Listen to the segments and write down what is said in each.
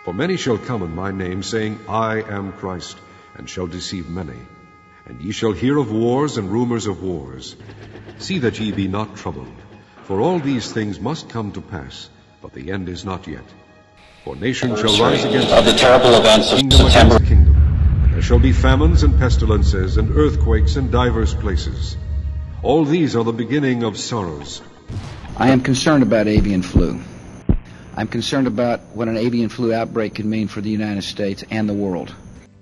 For many shall come in my name, saying, I am Christ, and shall deceive many. And ye shall hear of wars and rumors of wars. See that ye be not troubled, for all these things must come to pass, but the end is not yet. For nation shall rise against the terrible events of kingdom September. against kingdom, and there shall be famines and pestilences and earthquakes in divers places. All these are the beginning of sorrows. I am concerned about avian flu. I'm concerned about what an avian flu outbreak could mean for the United States and the world.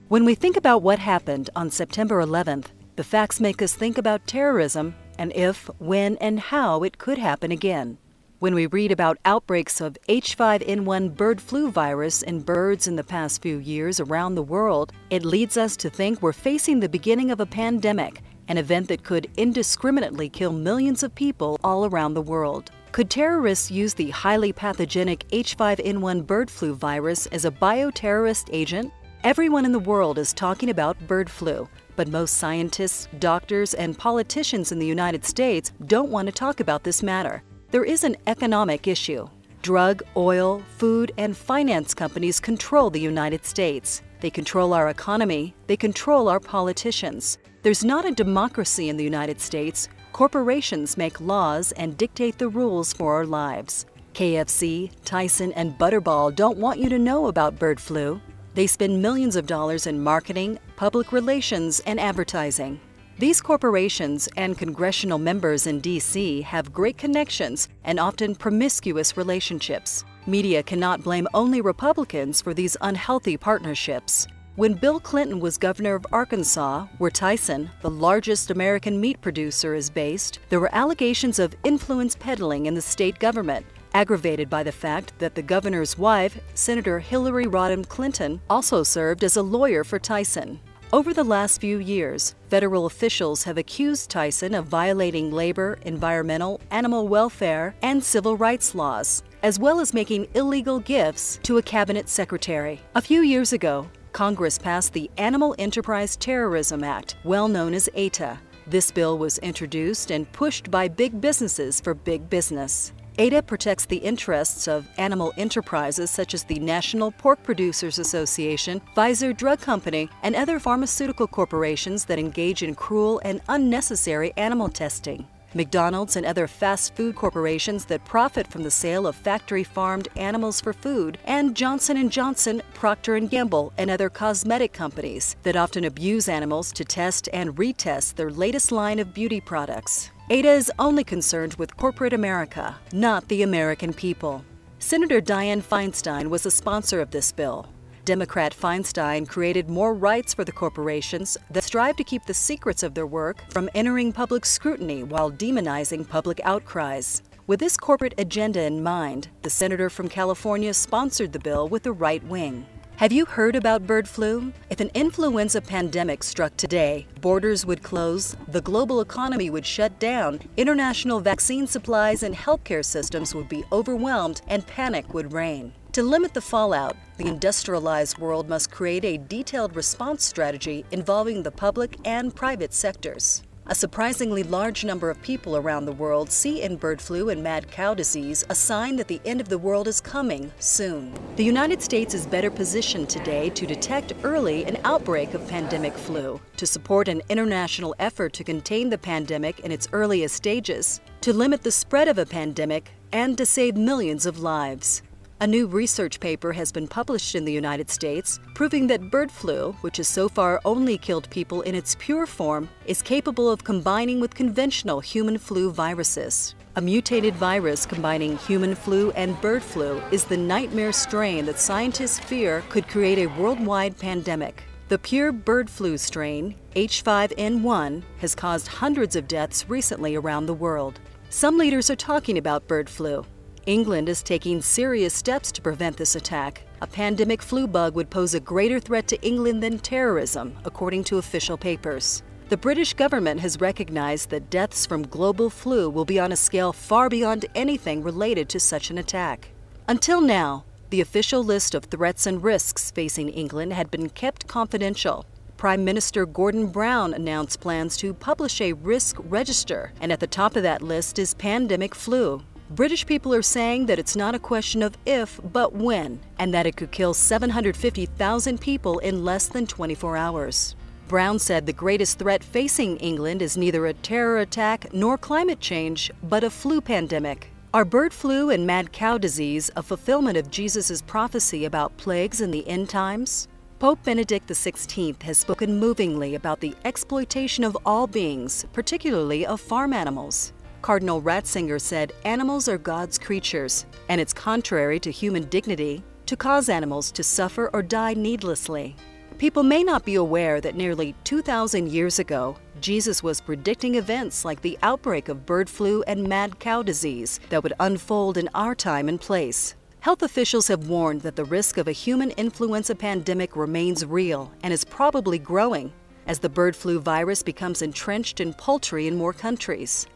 When we think about what happened on September 11th, the facts make us think about terrorism and if, when, and how it could happen again. When we read about outbreaks of H5N1 bird flu virus in birds in the past few years around the world, it leads us to think we're facing the beginning of a pandemic, an event that could indiscriminately kill millions of people all around the world. Could terrorists use the highly pathogenic H5N1 bird flu virus as a bioterrorist agent? Everyone in the world is talking about bird flu, but most scientists, doctors, and politicians in the United States don't want to talk about this matter. There is an economic issue. Drug, oil, food, and finance companies control the United States. They control our economy. They control our politicians. There's not a democracy in the United States. Corporations make laws and dictate the rules for our lives. KFC, Tyson, and Butterball don't want you to know about bird flu. They spend millions of dollars in marketing, public relations, and advertising. These corporations and congressional members in D.C. have great connections and often promiscuous relationships. Media cannot blame only Republicans for these unhealthy partnerships. When Bill Clinton was governor of Arkansas, where Tyson, the largest American meat producer, is based, there were allegations of influence peddling in the state government, aggravated by the fact that the governor's wife, Senator Hillary Rodham Clinton, also served as a lawyer for Tyson. Over the last few years, federal officials have accused Tyson of violating labor, environmental, animal welfare, and civil rights laws, as well as making illegal gifts to a cabinet secretary. A few years ago, Congress passed the Animal Enterprise Terrorism Act, well known as AETA. This bill was introduced and pushed by big businesses for big business. AETA protects the interests of animal enterprises such as the National Pork Producers Association, Pfizer Drug Company, and other pharmaceutical corporations that engage in cruel and unnecessary animal testing. McDonald's and other fast food corporations that profit from the sale of factory-farmed animals for food, and Johnson & Johnson, Procter & Gamble, and other cosmetic companies that often abuse animals to test and retest their latest line of beauty products. AETA is only concerned with corporate America, not the American people. Senator Dianne Feinstein was a sponsor of this bill. Democrat Feinstein created more rights for the corporations that strive to keep the secrets of their work from entering public scrutiny while demonizing public outcries. With this corporate agenda in mind, the senator from California sponsored the bill with the right wing. Have you heard about bird flu? If an influenza pandemic struck today, borders would close, the global economy would shut down, international vaccine supplies and healthcare systems would be overwhelmed, and panic would reign. To limit the fallout, the industrialized world must create a detailed response strategy involving the public and private sectors. A surprisingly large number of people around the world see in bird flu and mad cow disease a sign that the end of the world is coming soon. The United States is better positioned today to detect early an outbreak of pandemic flu, to support an international effort to contain the pandemic in its earliest stages, to limit the spread of a pandemic, and to save millions of lives. A new research paper has been published in the United States proving that bird flu, which has so far only killed people in its pure form, is capable of combining with conventional human flu viruses. A mutated virus combining human flu and bird flu is the nightmare strain that scientists fear could create a worldwide pandemic. The pure bird flu strain, H5N1, has caused hundreds of deaths recently around the world. Some leaders are talking about bird flu. England is taking serious steps to prevent this attack. A pandemic flu bug would pose a greater threat to England than terrorism, according to official papers. The British government has recognized that deaths from global flu will be on a scale far beyond anything related to such an attack. Until now, the official list of threats and risks facing England had been kept confidential. Prime Minister Gordon Brown announced plans to publish a risk register, and at the top of that list is pandemic flu. British people are saying that it's not a question of if, but when, and that it could kill 750,000 people in less than 24 hours. Brown said the greatest threat facing England is neither a terror attack nor climate change, but a flu pandemic. Are bird flu and mad cow disease a fulfillment of Jesus' prophecy about plagues in the end times? Pope Benedict XVI has spoken movingly about the exploitation of all beings, particularly of farm animals. Cardinal Ratzinger said animals are God's creatures, and it's contrary to human dignity to cause animals to suffer or die needlessly. People may not be aware that nearly 2,000 years ago, Jesus was predicting events like the outbreak of bird flu and mad cow disease that would unfold in our time and place. Health officials have warned that the risk of a human influenza pandemic remains real and is probably growing as the bird flu virus becomes entrenched in poultry in more countries.